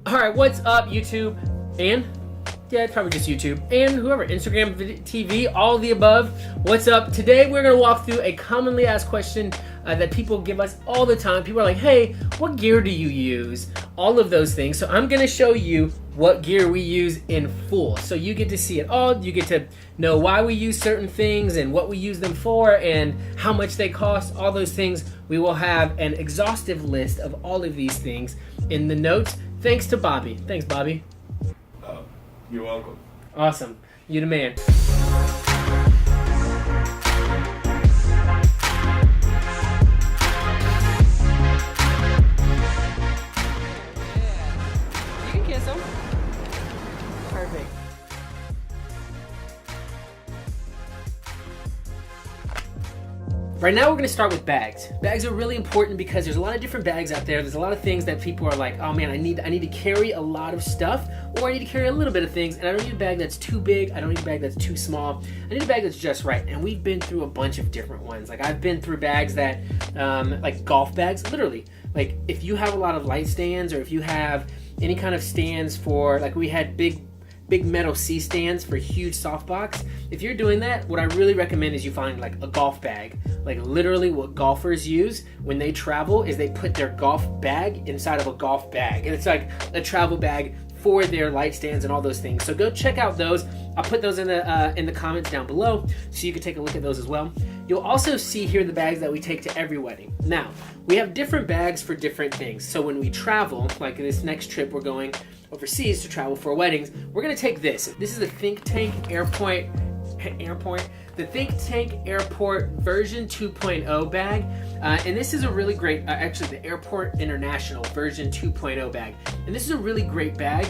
Alright, what's up YouTube? And, yeah, it's probably just YouTube. And whoever, Instagram, TV, all of the above. What's up? Today we're going to walk through a commonly asked question that people give us all the time. People are like, hey, what gear do you use? All of those things. So I'm going to show you what gear we use in full. So you get to see it all. You get to know why we use certain things and what we use them for and how much they cost. All those things. We will have an exhaustive list of all of these things in the notes. Thanks to Bobby. Thanks, Bobby. Oh, you're welcome. Awesome. You the man. Yeah. You can kiss him. Perfect. Right now we're going to start with bags. Bags are really important because there's a lot of different bags out there. There's a lot of things that people are like, oh man, I need to carry a lot of stuff, or I need to carry a little bit of things, and I don't need a bag that's too big, I don't need a bag that's too small. I need a bag that's just right, and we've been through a bunch of different ones. Like I've been through bags that, like golf bags, literally. Like if you have a lot of light stands, or if you have any kind of stands for, like we had big metal C stands for huge softbox. If you're doing that, what I really recommend is you find like a golf bag. Like literally what golfers use when they travel is they put their golf bag inside of a golf bag. And it's like a travel bag for their light stands and all those things. So go check out those. I'll put those in the comments down below so you can take a look at those as well. You'll also see here the bags that we take to every wedding. Now, we have different bags for different things. So when we travel, like this next trip we're going overseas to travel for weddings, we're gonna take this. This is the Think Tank Airport version 2.0 bag. And this is a really great, actually the Airport International version 2.0 bag. And this is a really great bag,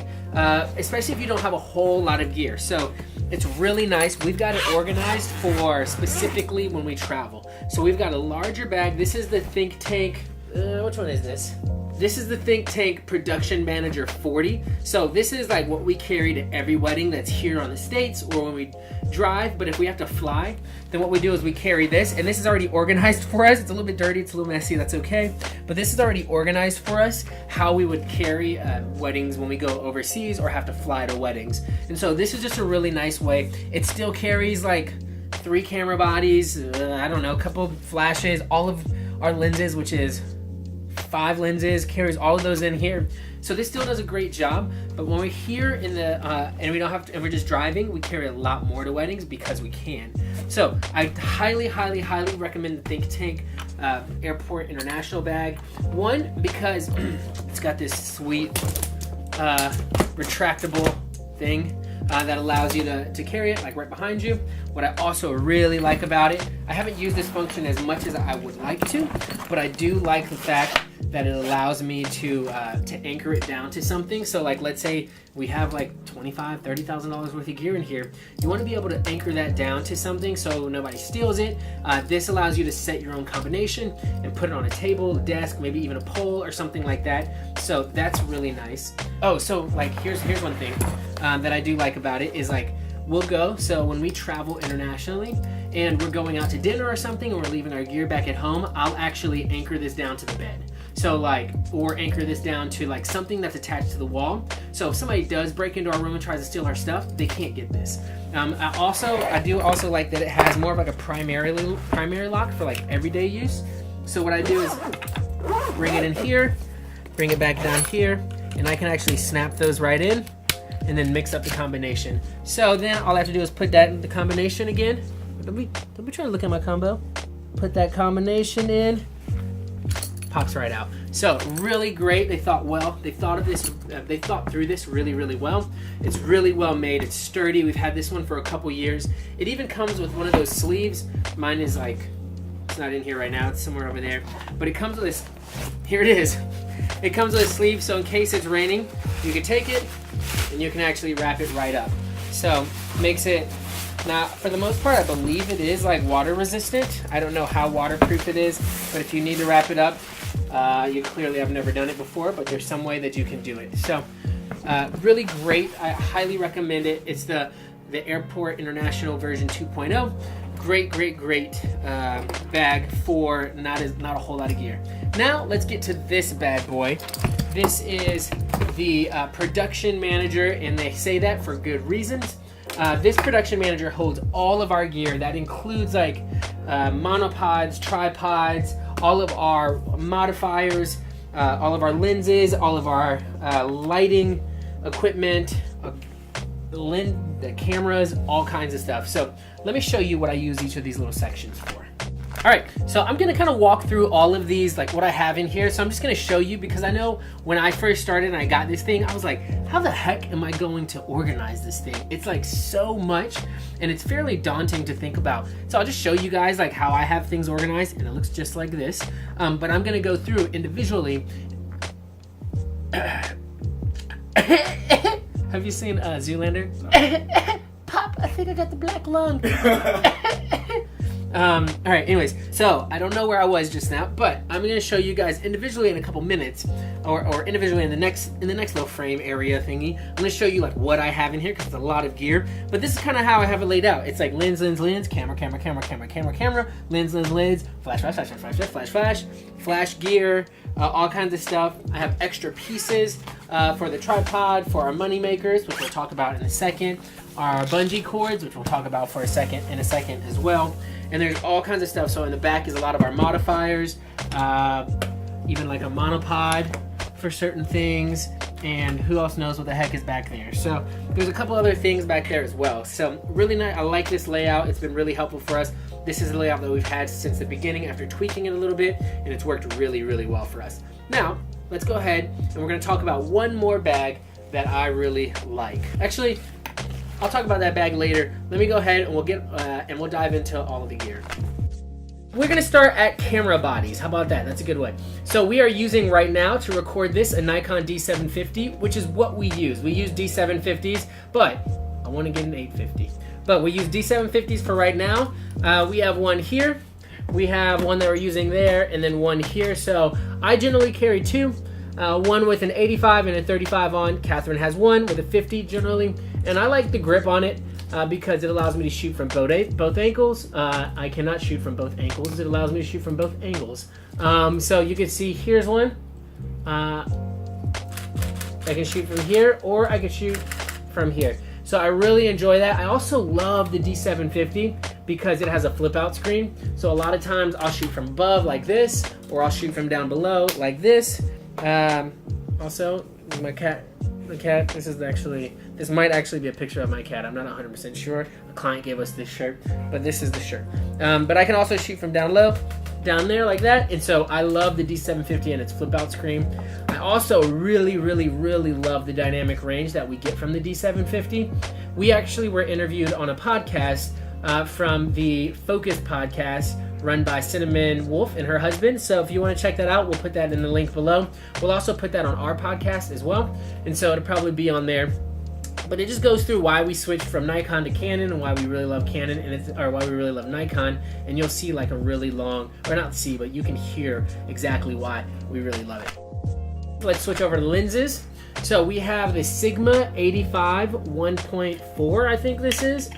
especially if you don't have a whole lot of gear. So it's really nice. We've got it organized for specifically when we travel. So we've got a larger bag. This is the Think Tank, which one is this? This is the Think Tank Production Manager 40. So this is like what we carry to every wedding that's here on the States or when we drive. But if we have to fly, then what we do is we carry this. And this is already organized for us. It's a little bit dirty. It's a little messy. That's okay. But this is already organized for us how we would carry weddings when we go overseas or have to fly to weddings. And so this is just a really nice way. It still carries like 3 camera bodies, I don't know, a couple of flashes, all of our lenses, which is 5 lenses, carries all of those in here. So this still does a great job, but when we're here in the and we don't have to, and we're just driving, we carry a lot more to weddings because we can. So I highly recommend the Think Tank Airport International bag. One, because it's got this sweet retractable thing that allows you to carry it like right behind you. What I also really like about it, I haven't used this function as much as I would like to, but I do like the fact that it allows me to anchor it down to something. So like let's say we have like $25,000, $30,000 worth of gear in here. You want to be able to anchor that down to something so nobody steals it. This allows you to set your own combination and put it on a table, a desk, maybe even a pole or something like that. So that's really nice. Oh, so like here's one thing that I do like about it is like we'll go, so when we travel internationally and we're going out to dinner or something and we're leaving our gear back at home, I'll actually anchor this down to the bed. So like, or anchor this down to like something that's attached to the wall. So if somebody does break into our room and tries to steal our stuff, they can't get this. I do also like that it has more of like a primary lock for like everyday use. So what I do is bring it in here, bring it back down here, and I can actually snap those right in and then mix up the combination. So then all I have to do is put that in the combination again. Don't be trying to look at my combo. Put that combination in. Pops right out. So really great. They thought through this really well. It's really well made. It's sturdy. We've had this one for a couple years. It even comes with one of those sleeves. Mine is like, it's not in here right now. It's somewhere over there. But it comes with this. Here it is. It comes with a sleeve, so in case it's raining, you can take it and you can actually wrap it right up. So makes it. Now, for the most part, I believe it is like water resistant. I don't know how waterproof it is, but if you need to wrap it up, you clearly have never done it before, but there's some way that you can do it. So, really great. I highly recommend it. It's the Airport International version 2.0. Great bag for not a whole lot of gear. Now, let's get to this bad boy. This is the production manager, and they say that for good reasons. This production manager holds all of our gear. That includes like monopods, tripods, all of our modifiers, all of our lenses, all of our lighting equipment, the cameras, all kinds of stuff. So let me show you what I use each of these little sections for. All right, so I'm gonna kind of walk through all of these, like what I have in here. So I'm just gonna show you, because I know when I first started and I got this thing, I was like, how the heck am I going to organize this thing? It's like so much, and it's fairly daunting to think about. So I'll just show you guys like how I have things organized, and it looks just like this. But I'm gonna go through individually. Have you seen Zoolander? Pop, I think I got the black lung. All right, anyways, so I don't know where I was just now, but I'm going to show you guys individually in a couple minutes, or individually in the next little frame area thingy. I'm going to show you like what I have in here, because it's a lot of gear, but this is kind of how I have it laid out. It's like lens, camera, lens, flash gear, all kinds of stuff. I have extra pieces for the tripod, for our money makers, which we'll talk about in a second, our bungee cords, which we'll talk about in a second as well. And there's all kinds of stuff. So in the back is a lot of our modifiers, even like a monopod for certain things. And who else knows what the heck is back there? So there's a couple other things back there as well. So really nice. I like this layout. It's been really helpful for us. This is the layout that we've had since the beginning after tweaking it a little bit, and it's worked really, really well for us. Now, let's go ahead and we're gonna talk about one more bag that I really like. Actually, I'll talk about that bag later. Let me go ahead and we'll dive into all of the gear. We're gonna start at camera bodies. How about that? That's a good one. So we are using right now to record this a Nikon D750, which is what we use. We use D750s, but I want to get an 850. But we use D750s for right now. We have one here. We have one that we're using there, and then one here. So I generally carry two. One with an 85 and a 35 on. Catherine has one with a 50 generally. And I like the grip on it because it allows me to shoot from both ankles. I cannot shoot from both ankles. It allows me to shoot from both angles. So you can see here's one. I can shoot from here, or I can shoot from here. So I really enjoy that. I also love the D750 because it has a flip out screen. So a lot of times I'll shoot from above like this, or I'll shoot from down below like this. Also, my cat, this might actually be a picture of my cat. I'm not 100% sure. A client gave us this shirt, but this is the shirt. But I can also shoot from down low, down there like that. And so I love the D750 and its flip out screen. I also really, really, really love the dynamic range that we get from the D750. We actually were interviewed on a podcast from the Focus podcast run by Cinnamon Wolf and her husband. So if you want to check that out, we'll put that in the link below. We'll also put that on our podcast as well. And so it'll probably be on there. But it just goes through why we switched from Nikon to Canon and why we really love Canon, or why we really love Nikon. And you'll see like a really long, or not see, but you can hear exactly why we really love it. Let's switch over to lenses. So we have the Sigma 85 1.4, I think this is.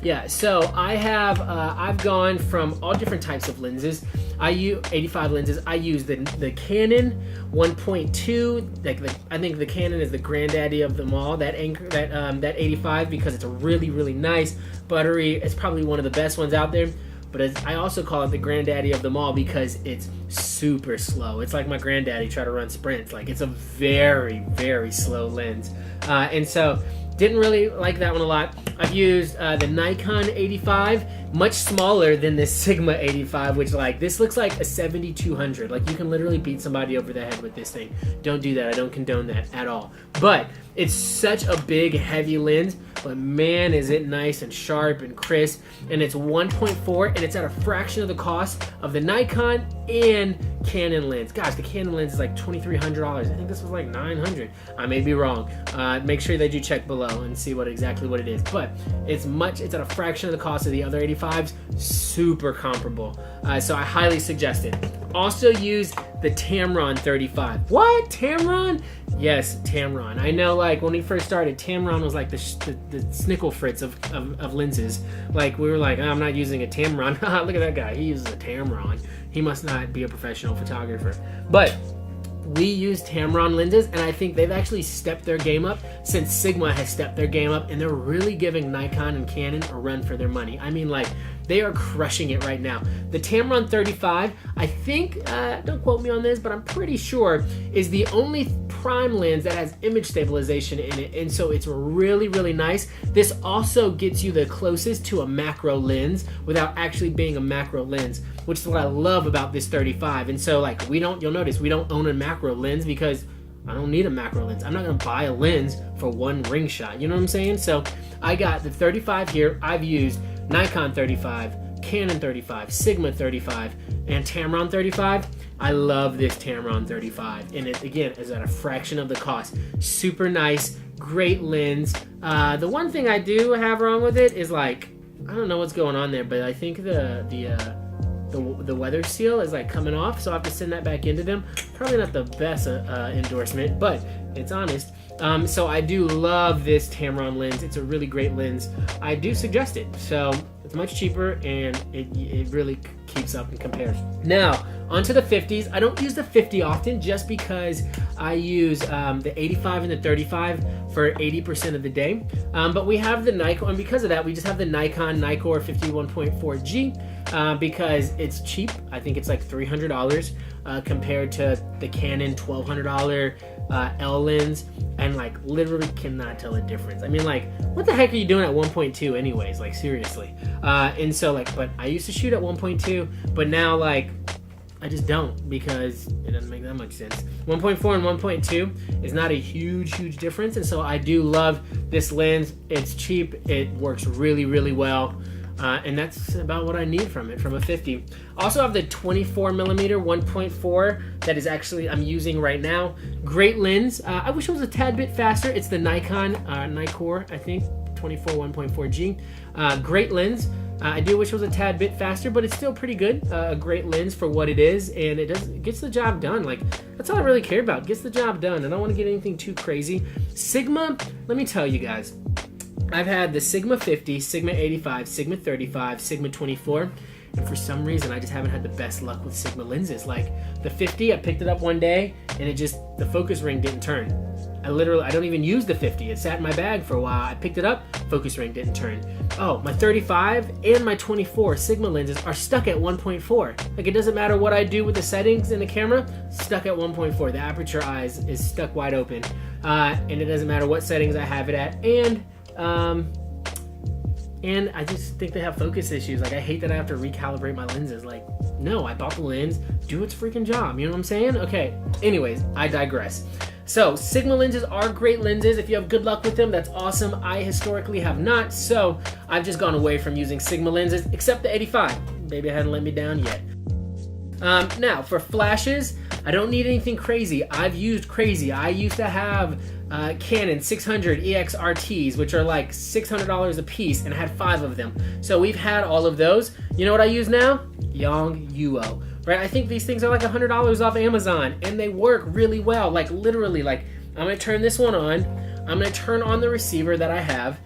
Yeah, so I have, I've gone from all different types of lenses. I use 85 lenses. I use the Canon 1.2. I think the Canon is the granddaddy of them all. That 85, because it's a really, really nice buttery. It's probably one of the best ones out there. But I also call it the granddaddy of them all because it's super slow. It's like my granddaddy tried to run sprints. Like, it's a very, very slow lens. And so didn't really like that one a lot. I've used the Nikon 85, much smaller than this Sigma 85, which like this looks like a 7200. Like you can literally beat somebody over the head with this thing. Don't do that. I don't condone that at all. But it's such a big, heavy lens, but man, is it nice and sharp and crisp. And it's 1.4, and it's at a fraction of the cost of the Nikon and Canon lens. Gosh, the Canon lens is like $2,300. I think this was like $900. I may be wrong. Make sure that you check below and see exactly what it is. But it's at a fraction of the cost of the other 85s. Super comparable. So I highly suggest it. Also use the Tamron 35. What? Tamron? Yes, Tamron. I know, like, when we first started, Tamron was like the Snickle Fritz of lenses. Like, we were like, oh, I'm not using a Tamron. Look at that guy. He uses a Tamron. He must not be a professional photographer. But we use Tamron lenses, and I think they've actually stepped their game up since Sigma has stepped their game up, and they're really giving Nikon and Canon a run for their money. I mean, like, they are crushing it right now. The Tamron 35, I think, don't quote me on this, but I'm pretty sure, is the only prime lens that has image stabilization in it, and so it's really, really nice. This also gets you the closest to a macro lens without actually being a macro lens, which is what I love about this 35. And so, like, you'll notice we don't own a macro lens because I don't need a macro lens. I'm not gonna buy a lens for one ring shot, you know what I'm saying? So I got the 35 here. I've used Nikon 35, Canon 35, Sigma 35, and Tamron 35. I love this Tamron 35, and it, again, is at a fraction of the cost. Super nice, great lens. The one thing I do have wrong with it is, like, I don't know what's going on there, but I think the weather seal is like coming off, so I have to send that back into them. Probably not the best endorsement, but it's honest. So I do love this Tamron lens. It's a really great lens. I do suggest it. So it's much cheaper, and it really keeps up and compares. Now, onto the 50s. I don't use the 50 often just because I use the 85 and the 35 for 80% of the day. But we have the Nikon, and because of that, we just have the Nikon Nikkor 51.4G because it's cheap. I think it's like $300 compared to the Canon $1,200 L lens, and like literally cannot tell a difference. I mean, like, what the heck are you doing at 1.2 anyways? Like, seriously. And so, like, but I used to shoot at 1.2, but now, like, I just don't, because it doesn't make that much sense. 1.4 and 1.2 is not a huge difference, and so I do love this lens. It's cheap, it works really, really well, and that's about what I need from it, from a 50. Also have the 24mm 1.4 that is actually I'm using right now. Great lens. I wish it was a tad bit faster. It's the Nikon Nikkor, I think, 24 1.4G. Great lens. I do wish it was a tad bit faster, but it's still pretty good. A great lens for what it is, and it gets the job done. Like, that's all I really care about. Gets the job done. I don't want to get anything too crazy. Sigma, let me tell you guys, I've had the Sigma 50, Sigma 85, Sigma 35, Sigma 24, and for some reason I just haven't had the best luck with Sigma lenses. Like the 50, I picked it up one day and the focus ring didn't turn. I don't even use the 50. It sat in my bag for a while. I picked it up, focus ring didn't turn. Oh, my 35 and my 24 Sigma lenses are stuck at 1.4. Like, it doesn't matter what I do with the settings in the camera, stuck at 1.4. The aperture eyes is stuck wide open. And it doesn't matter what settings I have it at. And I just think they have focus issues. Like, I hate that I have to recalibrate my lenses. Like, no, I bought the lens, do its freaking job. You know what I'm saying? Okay, anyways, I digress. So, Sigma lenses are great lenses. If you have good luck with them, that's awesome. I historically have not, so I've just gone away from using Sigma lenses, except the 85. Baby hadn't let me down yet. Now, for flashes, I don't need anything crazy. I've used crazy. I used to have Canon 600 EXRTs, which are like $600 a piece, and I had 5 of them. So we've had all of those. You know what I use now? Yongnuo. Right? I think these things are like $100 off Amazon, and they work really well. Like, literally, like, I'm gonna turn this one on. I'm gonna turn on the receiver that I have.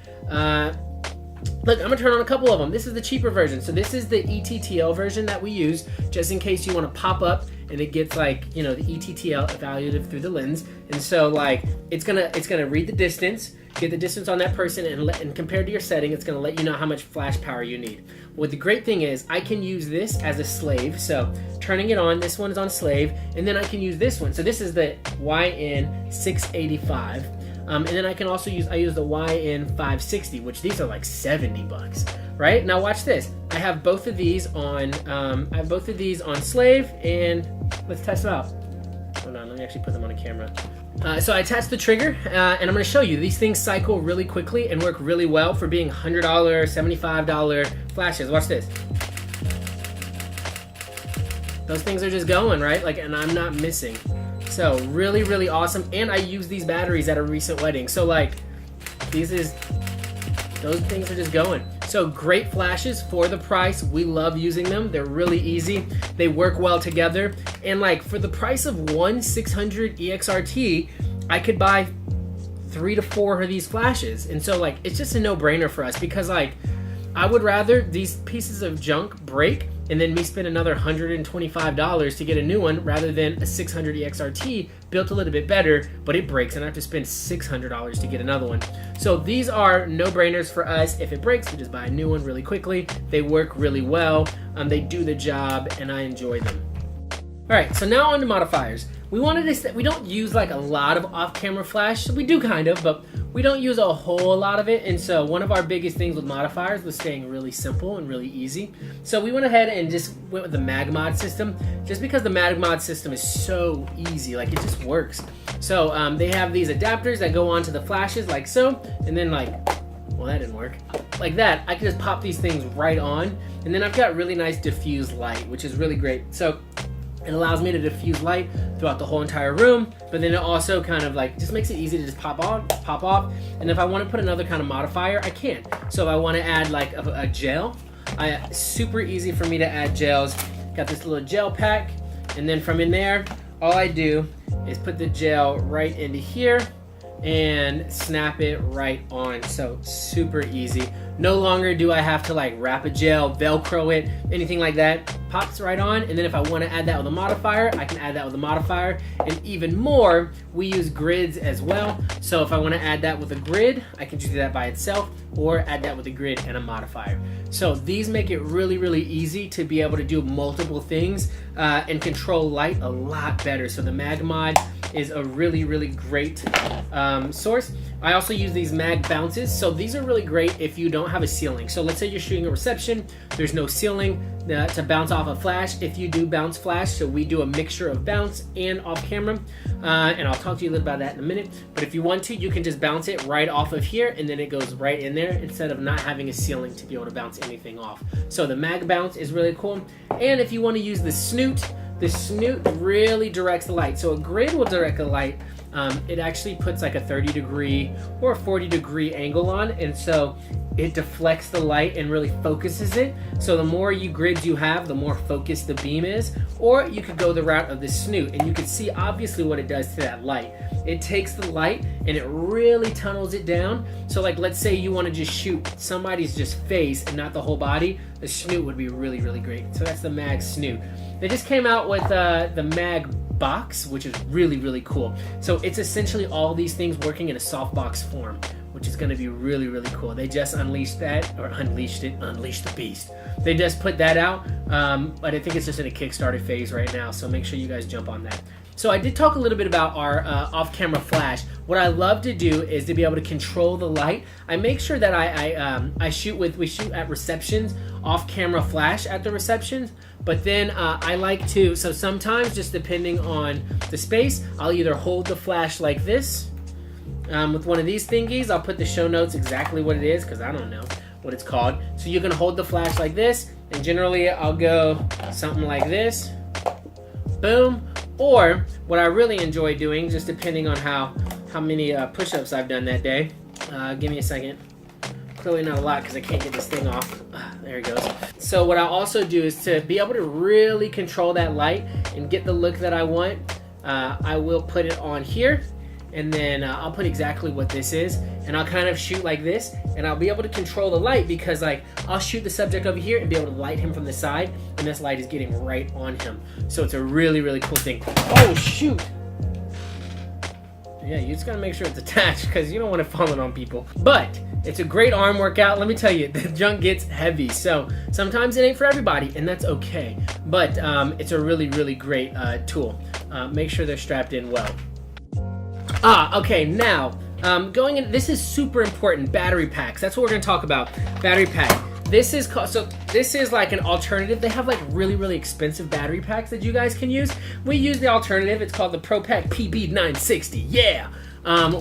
Look, I'm gonna turn on a couple of them. This is the cheaper version. So this is the ETTL version that we use, just in case you want to pop up and it gets, like, you know, the ETTL evaluated through the lens. And so, like, it's gonna read the distance, get the distance on that person, and compared to your setting, it's gonna let you know how much flash power you need. Well, the great thing is I can use this as a slave. So turning it on, this one is on slave, and then I can use this one. So this is the YN685. And then I can also use the YN560, which these are like $70, right? Now watch this. I have both of these on slave, and let's test it out. Hold on, let me actually put them on a camera. So I attached the trigger, and I'm going to show you. These things cycle really quickly and work really well for being $100, $75 flashes. Watch this. Those things are just going, right? Like, and I'm not missing. So really, really awesome. And I used these batteries at a recent wedding. So, like, those things are just going. So great flashes for the price. We love using them. They're really easy. They work well together. And, like, for the price of one 600 EXRT, I could buy 3 to 4 of these flashes. And so, like, it's just a no-brainer for us because, like, I would rather these pieces of junk break and then me spend another $125 to get a new one rather than a 600 EXRT built a little bit better, but it breaks and I have to spend $600 to get another one. So these are no-brainers for us. If it breaks, we just buy a new one really quickly. They work really well. They do the job, and I enjoy them. All right, so now on to modifiers. We don't use like a lot of off-camera flash. We do kind of, but we don't use a whole lot of it. And so one of our biggest things with modifiers was staying really simple and really easy. So we went ahead and just went with the mag mod system, just because the mag mod system is so easy, like it just works. So they have these adapters that go onto the flashes like so, and then like, well, that didn't work. Like that, I can just pop these things right on, and then I've got really nice diffuse light, which is really great. So it allows me to diffuse light throughout the whole entire room, but then it also kind of like just makes it easy to just pop on, pop off. And if I want to put another kind of modifier, I can. So if I want to add like a gel, super easy for me to add gels. Got this little gel pack, and then from in there, all I do is put the gel right into here and snap it right on. So super easy. No longer do I have to like wrap a gel, Velcro it, anything like that. Pops right on. And then if I want to add that with a modifier, I can add that with a modifier. And even more, we use grids as well. So if I want to add that with a grid, I can just do that by itself, or add that with a grid and a modifier. So these make it really, really easy to be able to do multiple things and control light a lot better. So the mag mod is a really, really great source. I also use these mag bounces. So these are really great if you don't have a ceiling. So let's say you're shooting a reception, there's no ceiling to bounce off a flash. If you do bounce flash, so we do a mixture of bounce and off camera, and I'll talk to you a little about that in a minute. But if you want to, you can just bounce it right off of here, and then it goes right in there instead of not having a ceiling to be able to bounce anything off. So the mag bounce is really cool. And if you want to use the snoot really directs the light. So a grid will direct the light. It actually puts like a 30-degree or a 40-degree angle on, and so it deflects the light and really focuses it. So the more grids you have, the more focused the beam is. Or you could go the route of the snoot, and you can see obviously what it does to that light. It takes the light and it really tunnels it down. So like, let's say you want to just shoot somebody's just face and not the whole body, the snoot would be really, really great. So that's the mag snoot. They just came out with the mag box, which is really, really cool. So it's essentially all these things working in a softbox form, which is going to be really, really cool. They just unleashed the beast. They just put that out, but I think it's just in a Kickstarter phase right now, so make sure you guys jump on that. So I did talk a little bit about our off-camera flash. What I love to do is to be able to control the light. I make sure that we shoot at receptions, off-camera flash at the receptions, but then I like to, so sometimes just depending on the space, I'll either hold the flash like this, with one of these thingies. I'll put the show notes exactly what it is, because I don't know what it's called. So you can hold the flash like this, and generally I'll go something like this, boom. Or what I really enjoy doing, just depending on how many push-ups I've done that day. Give me a second. Clearly not a lot because I can't get this thing off. There it goes. So what I also do is to be able to really control that light and get the look that I want. I will put it on here, and then I'll put exactly what this is, and I'll kind of shoot like this, and I'll be able to control the light because like I'll shoot the subject over here and be able to light him from the side, and this light is getting right on him. So it's a really, really cool thing. Oh shoot! Yeah, you just gotta make sure it's attached because you don't want it falling on people. But it's a great arm workout. Let me tell you, the junk gets heavy, so sometimes it ain't for everybody, and that's okay. But it's a really, really great tool. Make sure they're strapped in well. Okay, now, going in, this is super important, battery packs. That's what we're gonna talk about, battery pack. This is like an alternative. They have like really, really expensive battery packs that you guys can use. We use the alternative. It's called the ProPack PB960, yeah.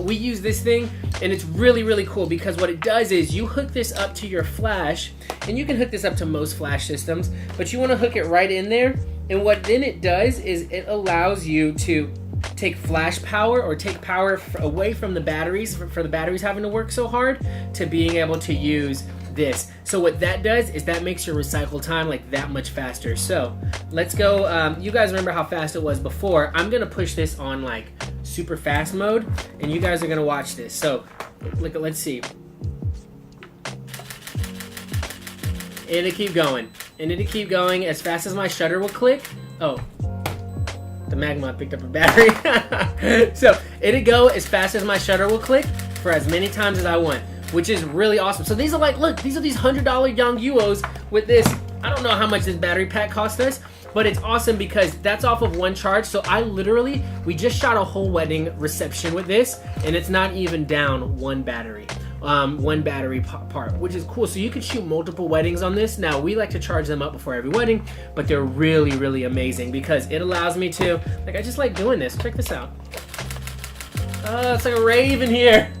We use this thing, and it's really, really cool because what it does is you hook this up to your flash, and you can hook this up to most flash systems, but you wanna hook it right in there, and what then it does is it allows you to take flash power or take power away from the batteries for the batteries having to work so hard to being able to use this. So what that does is that makes your recycle time like that much faster. So let's go. You guys remember how fast it was before. I'm gonna push this on like super fast mode, and you guys are gonna watch this. So let's see. It'll keep going. and it'll keep going as fast as my shutter will click. Oh, the Magma picked up a battery. So it'll go as fast as my shutter will click for as many times as I want, which is really awesome. So these are like, look, these are these $100 Yongguos with this. I don't know how much this battery pack cost us, but it's awesome because that's off of one charge. So we just shot a whole wedding reception with this, and it's not even down one battery. Part, which is cool. So you could shoot multiple weddings on this. Now we like to charge them up before every wedding, but they're really, really amazing because it allows me to, like, I just like doing this. Check this out. It's like a rave in here.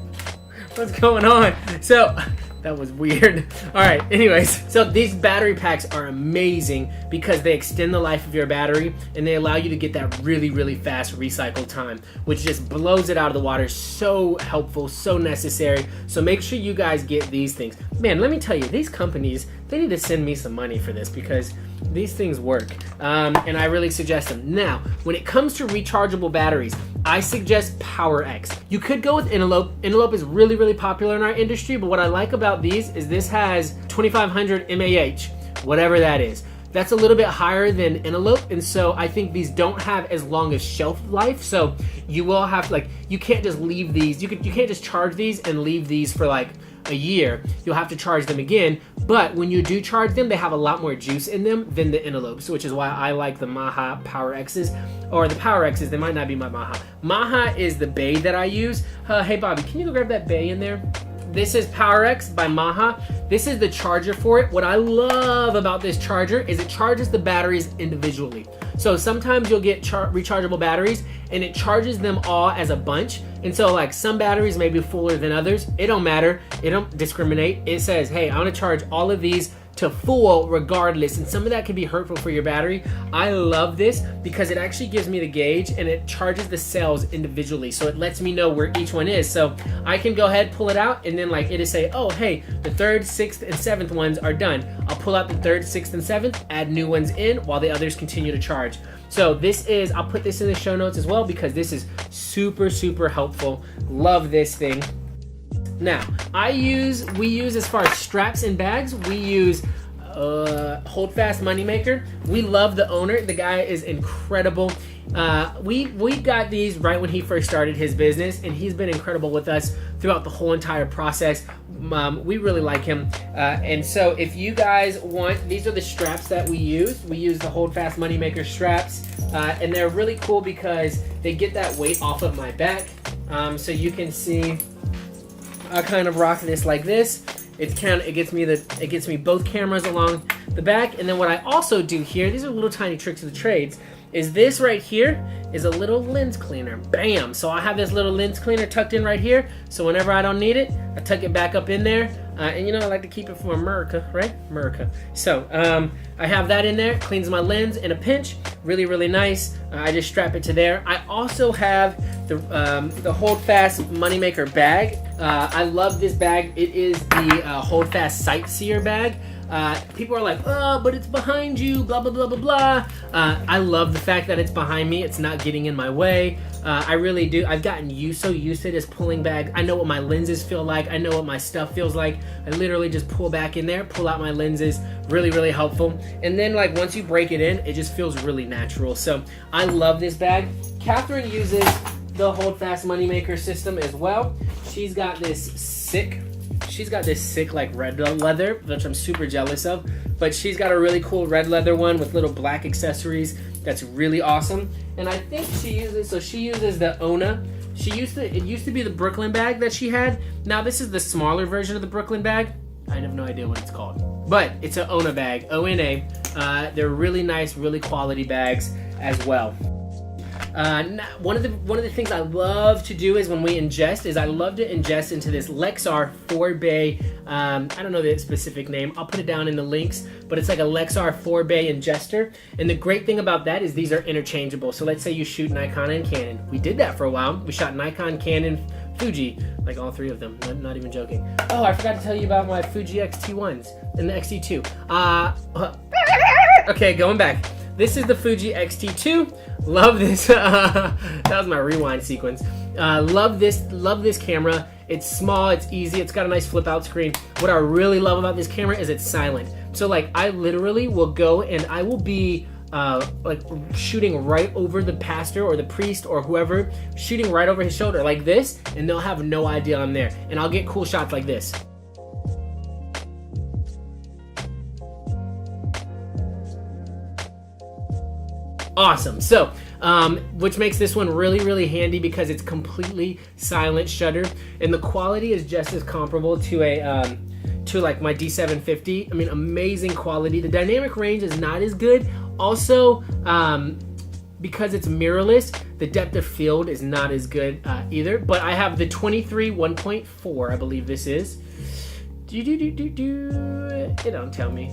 What's going on? So that was weird. All right, anyways, so these battery packs are amazing because they extend the life of your battery and they allow you to get that really, really fast recycle time, which just blows it out of the water. So helpful, so necessary. So make sure you guys get these things. Man, let me tell you, these companies, they need to send me some money for this because these things work, and I really suggest them. Now, when it comes to rechargeable batteries, I suggest PowerX. You could go with Envelope. Envelope is really, really popular in our industry, but what I like about these is this has 2500 mAh, whatever that is. That's a little bit higher than Envelope, and so I think these don't have as long as shelf life, so you will have to, like, you can't just leave these, you can't just charge these and leave these for like a year. You'll have to charge them again, but when you do charge them, they have a lot more juice in them than the Envelopes, which is why I like the Maha Power X's, or the Power X's. They might not be my Maha. Maha is the bay that I use. Hey Bobby, can you go grab that bay in there? This is Power X by Maha. This is the charger for it. What I love about this charger is it charges the batteries individually. So sometimes you'll get rechargeable batteries and it charges them all as a bunch. And so like some batteries may be fuller than others. It don't matter. It don't discriminate. It says, hey, I want to charge all of these to full regardless, and some of that can be hurtful for your battery. I love this because it actually gives me the gauge and it charges the cells individually, so it lets me know where each one is. So I can go ahead, pull it out, and then like it'll say, oh hey, the 3rd, 6th, and 7th ones are done. I'll pull out the 3rd, 6th, and 7th, add new ones in while the others continue to charge. So this is, I'll put this in the show notes as well because this is super, super helpful. Love this thing. Now, we use as far as straps and bags, we use Hold Fast Moneymaker. We love the owner. The guy is incredible. We got these right when he first started his business, and he's been incredible with us throughout the whole entire process. We really like him. And so if you guys want, these are the straps that we use. We use the Hold Fast Moneymaker straps, and they're really cool because they get that weight off of my back. So you can see I kind of rock this like this. It gets me both cameras along the back, and then what I also do here, these are little tiny tricks of the trades, is this right here is a little lens cleaner. Bam! So I have this little lens cleaner tucked in right here, so whenever I don't need it, I tuck it back up in there. And you know, I like to keep it for America, right? America. So I have that in there, cleans my lens in a pinch. Really, really nice. I just strap it to there. I also have the Hold Fast Moneymaker bag. I love this bag. It is the Hold Fast Sightseer bag. People are like, oh, but it's behind you, blah, blah, blah, blah, blah. I love the fact that it's behind me. It's not getting in my way. I really do. I've gotten so used to this pulling bag. I know what my lenses feel like. I know what my stuff feels like. I literally just pull back in there, pull out my lenses. Really, really helpful. And then like once you break it in, it just feels really natural. So I love this bag. Catherine uses the Hold Fast Moneymaker system as well. She's got this sick like red leather, which I'm super jealous of, but she's got a really cool red leather one with little black accessories that's really awesome. And I think she uses the Ona. It used to be the Brooklyn bag that she had. Now this is the smaller version of the Brooklyn bag. I have no idea what it's called, but it's an Ona bag, O-N-A. They're really nice, really quality bags as well. One of the things I love to do is when we ingest is I love to ingest into this Lexar 4-bay, I don't know the specific name, I'll put it down in the links, but it's like a Lexar 4-bay ingester. And the great thing about that is these are interchangeable. So let's say you shoot Nikon and Canon. We did that for a while. We shot Nikon, Canon, Fuji, like all three of them, not even joking. Oh, I forgot to tell you about my Fuji X-T1s and the X-T2. Okay, going back. This is the Fuji X-T2. Love this. That was my rewind sequence. Love this camera. It's small, it's easy, it's got a nice flip out screen. What I really love about this camera is it's silent. So like I literally will go and I will be like shooting right over the pastor or the priest or whoever, shooting right over his shoulder like this, and they'll have no idea I'm there. And I'll get cool shots like this. Awesome. So, which makes this one really, really handy because it's completely silent shutter, and the quality is just as comparable to a to like my D750. I mean, amazing quality. The dynamic range is not as good. Also, because it's mirrorless, the depth of field is not as good either. But I have the 23 1.4, I believe this is. It don't tell me.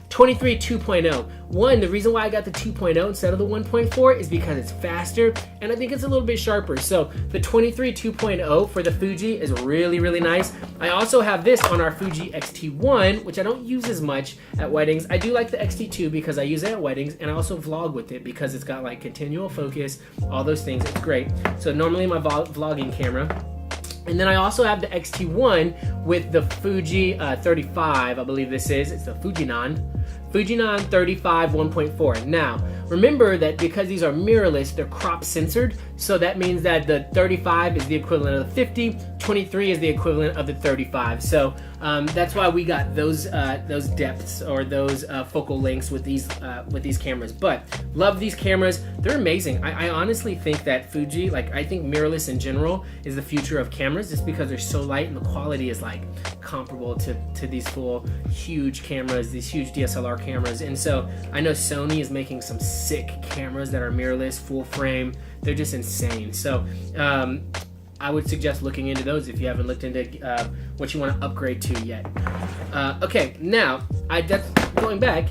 23 2.0. The reason why I got the 2.0 instead of the 1.4 is because it's faster, and I think it's a little bit sharper. So the 23 2.0 for the Fuji is really, really nice. I also have this on our Fuji X-T1, which I don't use as much at weddings. I do like the X-T2 because I use it at weddings, and I also vlog with it because it's got like continual focus, all those things. It's great. So normally my vlogging camera. And then I also have the X-T1 with the Fuji 35, I believe this is. It's the Fujinon 35 1.4. Now, remember that because these are mirrorless, they're crop censored. So that means that the 35 is the equivalent of the 50, 23 is the equivalent of the 35. So that's why we got those depths or those focal lengths with these cameras. But love these cameras. They're amazing. I honestly think that Fuji, like I think mirrorless in general is the future of cameras just because they're so light and the quality is like comparable to these full huge cameras, these huge DSLR cameras. And so I know Sony is making some sick cameras that are mirrorless, full frame. They're just insane. So I would suggest looking into those if you haven't looked into what you want to upgrade to yet. Okay, now going back,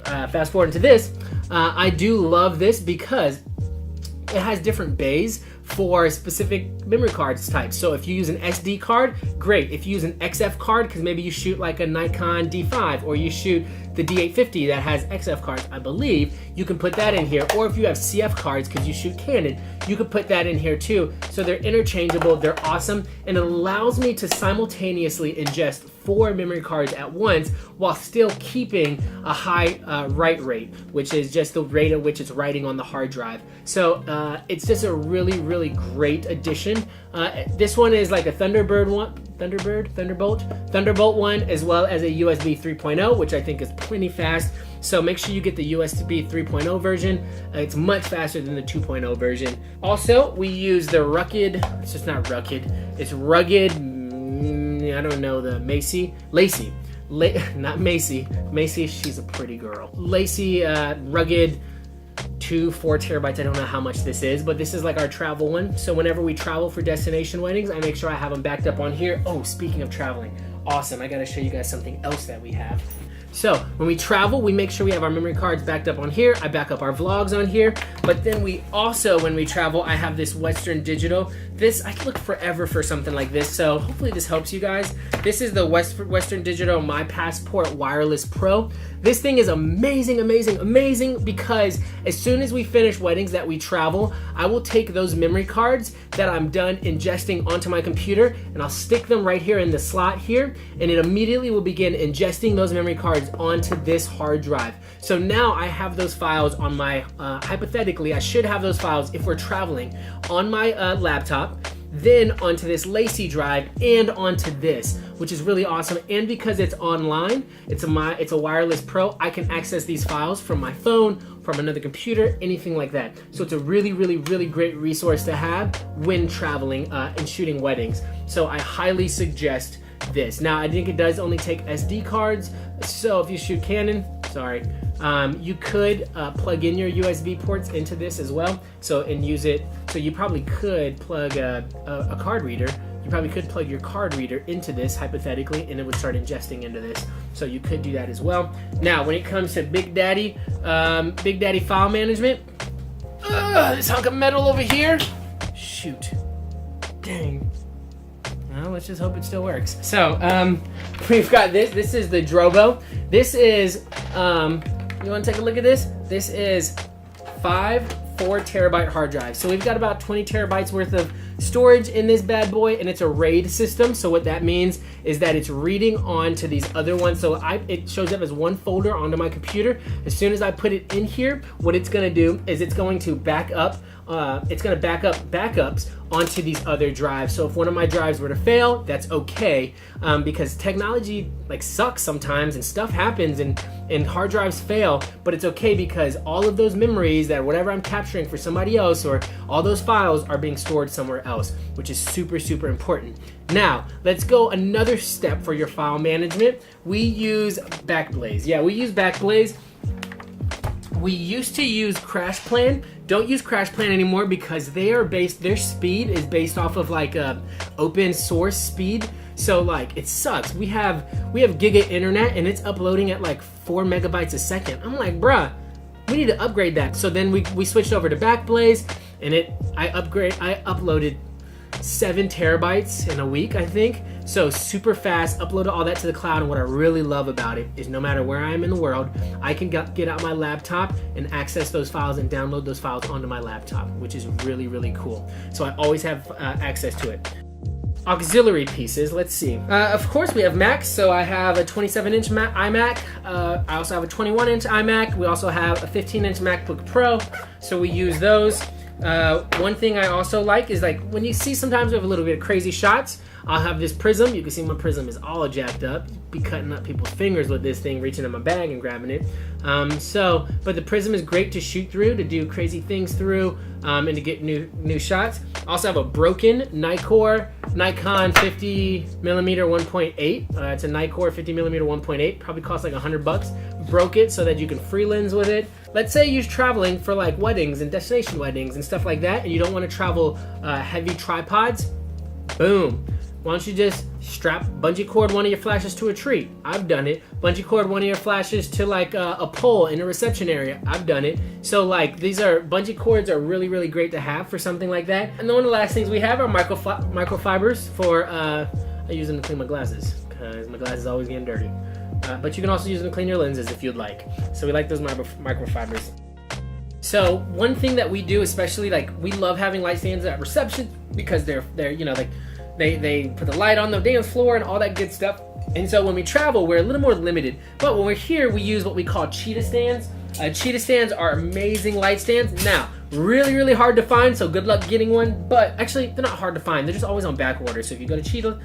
fast forward into this. I do love this because it has different bays for specific memory cards types. So if you use an SD card, great. If you use an XF card, because maybe you shoot like a Nikon D5 or you shoot the D850 that has XF cards, I believe, you can put that in here. Or if you have CF cards because you shoot candid, you could put that in here too. So they're interchangeable, they're awesome, and it allows me to simultaneously ingest 4 memory cards at once while still keeping a high write rate, which is just the rate at which it's writing on the hard drive. So it's just a really, really great addition. This one is like a Thunderbolt one, as well as a USB 3.0, which I think is plenty fast. So make sure you get the USB 3.0 version. It's much faster than the 2.0 version. Also, we use the rugged, it's just not rugged, it's rugged, I don't know, the Lacey, not Macy. Macy, she's a pretty girl. Lacey rugged 4 terabytes. I don't know how much this is, but this is like our travel one. So whenever we travel for destination weddings, I make sure I have them backed up on here. Oh, speaking of traveling, awesome. I gotta show you guys something else that we have. So when we travel, we make sure we have our memory cards backed up on here. I back up our vlogs on here, but then we also, when we travel, I have this Western Digital. This, I could look forever for something like this, so hopefully this helps you guys. This is the Western Digital My Passport Wireless Pro. This thing is amazing, amazing, amazing, because as soon as we finish weddings that we travel, I will take those memory cards that I'm done ingesting onto my computer, and I'll stick them right here in the slot here, and it immediately will begin ingesting those memory cards onto this hard drive. So now I have those files on my, hypothetically, I should have those files if we're traveling on my laptop, then onto this Lacey drive and onto this, which is really awesome. And because it's online, it's a wireless pro, I can access these files from my phone, from another computer, anything like that. So it's a really, really, really great resource to have when traveling and shooting weddings. So I highly suggest this. Now, I think it does only take SD cards, so if you shoot Canon, you could plug in your USB ports into this as well, and use it. So you probably could plug a card reader. You probably could plug your card reader into this, hypothetically, and it would start ingesting into this. So you could do that as well. Now, when it comes to Big Daddy file management, this hunk of metal over here, shoot, dang. Well, let's just hope it still works. So, we've got this. This is the Drobo. This is, you want to take a look at this? This is 4 terabyte hard drive. So we've got about 20 terabytes worth of storage in this bad boy, and it's a RAID system. So what that means is that it's reading onto these other ones. So it shows up as one folder onto my computer. As soon as I put it in here, what it's gonna do is it's going to back up. It's going to back up backups onto these other drives. So if one of my drives were to fail, that's okay, because technology like sucks sometimes and stuff happens and hard drives fail, but it's okay because all of those memories that whatever I'm capturing for somebody else or all those files are being stored somewhere else, which is super, super important. Now, let's go another step for your file management. We use Backblaze. Yeah, we use Backblaze. We used to use CrashPlan. Don't use CrashPlan anymore because their speed is based off of like open source speed. So like it sucks. We have giga internet and it's uploading at like 4 megabytes a second. I'm like, bruh, we need to upgrade that. So then we switched over to Backblaze, and I uploaded 7 terabytes in a week, I think. So super fast, uploaded all that to the cloud, and what I really love about it is no matter where I am in the world, I can get out my laptop and access those files and download those files onto my laptop, which is really, really cool. So I always have access to it. Auxiliary pieces, let's see. Of course we have Macs, so I have a 27-inch iMac. I also have a 21-inch iMac. We also have a 15-inch MacBook Pro, so we use those. One thing I also like is like when you see sometimes we have a little bit of crazy shots, I'll have this prism. You can see my prism is all jacked up. Be cutting up people's fingers with this thing, reaching in my bag and grabbing it. But the prism is great to shoot through, to do crazy things through, and to get new shots. I also have a broken Nikon 50mm 1.8. It's a Nikon 50mm 1.8. Probably costs like $100. Broke it so that you can free lens with it. Let's say you're traveling for like weddings and destination weddings and stuff like that, and you don't want to travel heavy tripods. Boom. Why don't you just strap bungee cord one of your flashes to a tree? I've done it. Bungee cord one of your flashes to like a pole in a reception area. I've done it. So like bungee cords are really, really great to have for something like that. And then one of the last things we have are microfibers for, I use them to clean my glasses because my glasses are always getting dirty. But you can also use them to clean your lenses if you'd like. So we like those microfibers. So one thing that we do, especially like we love having light stands at reception because they're you know like they put the light on the dance floor and all that good stuff. And so when we travel, we're a little more limited. But when we're here, we use what we call cheetah stands. Cheetah stands are amazing light stands. Now, really, really hard to find, so good luck getting one. But actually, they're not hard to find. They're just always on back order. So if you go to Cheetah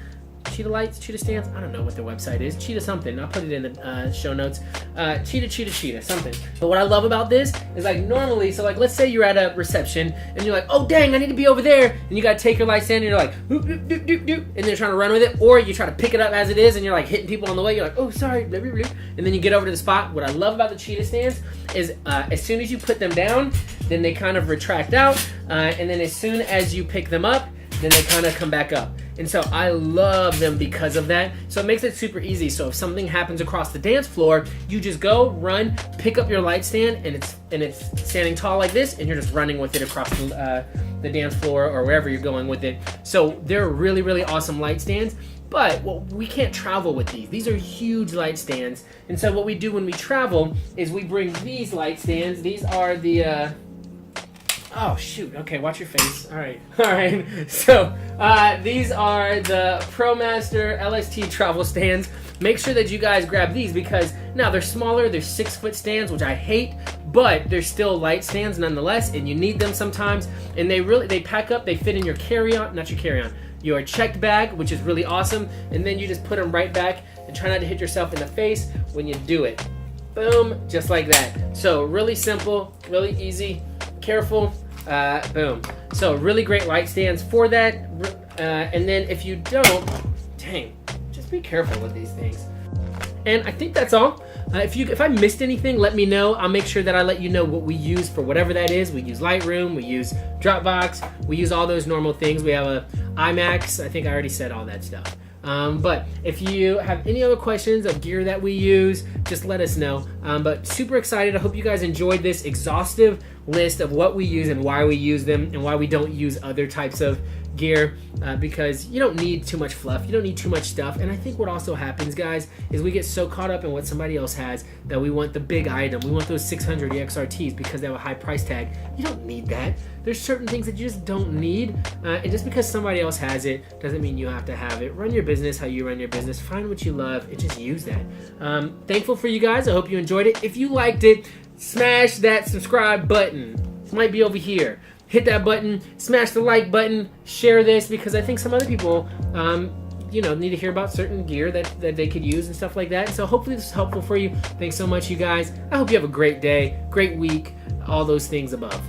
stands, I don't know what their website is. Cheetah something. I'll put it in the show notes. Cheetah something. But what I love about this is like normally, so like let's say you're at a reception and you're like, oh dang, I need to be over there, and you gotta take your light stand and you're like, doop, doop, doop, doop, doop, and they're trying to run with it, or you try to pick it up as it is and you're like hitting people on the way. You're like, oh sorry, blah, blah, blah. And then you get over to the spot. What I love about the cheetah stands is as soon as you put them down, then they kind of retract out, and then as soon as you pick them up, then they kind of come back up. And so I love them because of that. So it makes it super easy. So if something happens across the dance floor, you just go, run, pick up your light stand, and it's standing tall like this, and you're just running with it across the dance floor or wherever you're going with it. So they're really, really awesome light stands. But we can't travel with these. These are huge light stands. And so what we do when we travel is we bring these light stands. These are the... Oh shoot, okay, watch your face. Alright. So these are the ProMaster LST travel stands. Make sure that you guys grab these because now they're smaller, they're 6-foot stands, which I hate, but they're still light stands nonetheless, and you need them sometimes. And they pack up, they fit in your carry-on, not your carry-on, your checked bag, which is really awesome, and then you just put them right back and try not to hit yourself in the face when you do it. Boom, just like that. So really simple, really easy, careful. Boom. So really great light stands for that. And then if you don't, dang, just be careful with these things. And I think that's all. If I missed anything, let me know. I'll make sure that I let you know what we use for whatever that is. We use Lightroom, we use Dropbox, we use all those normal things. We have a iMacs. I think I already said all that stuff. But if you have any other questions of gear that we use, just let us know. But super excited. I hope you guys enjoyed this exhaustive list of what we use and why we use them and why we don't use other types of gear because you don't need too much fluff. You don't need too much stuff. And I think what also happens, guys, is we get so caught up in what somebody else has that we want the big item. We want those 600 EXRTs because they have a high price tag. You don't need that. There's certain things that you just don't need. And just because somebody else has it doesn't mean you have to have it. Run your business how you run your business. Find what you love and just use that. Thankful for you guys. I hope you enjoyed it. If you liked it, smash that subscribe button. It might be over here. Hit that button, smash the like button, share this, because I think some other people need to hear about certain gear that they could use and stuff like that. So hopefully this is helpful for you. Thanks so much, you guys. I hope you have a great day, great week, all those things above.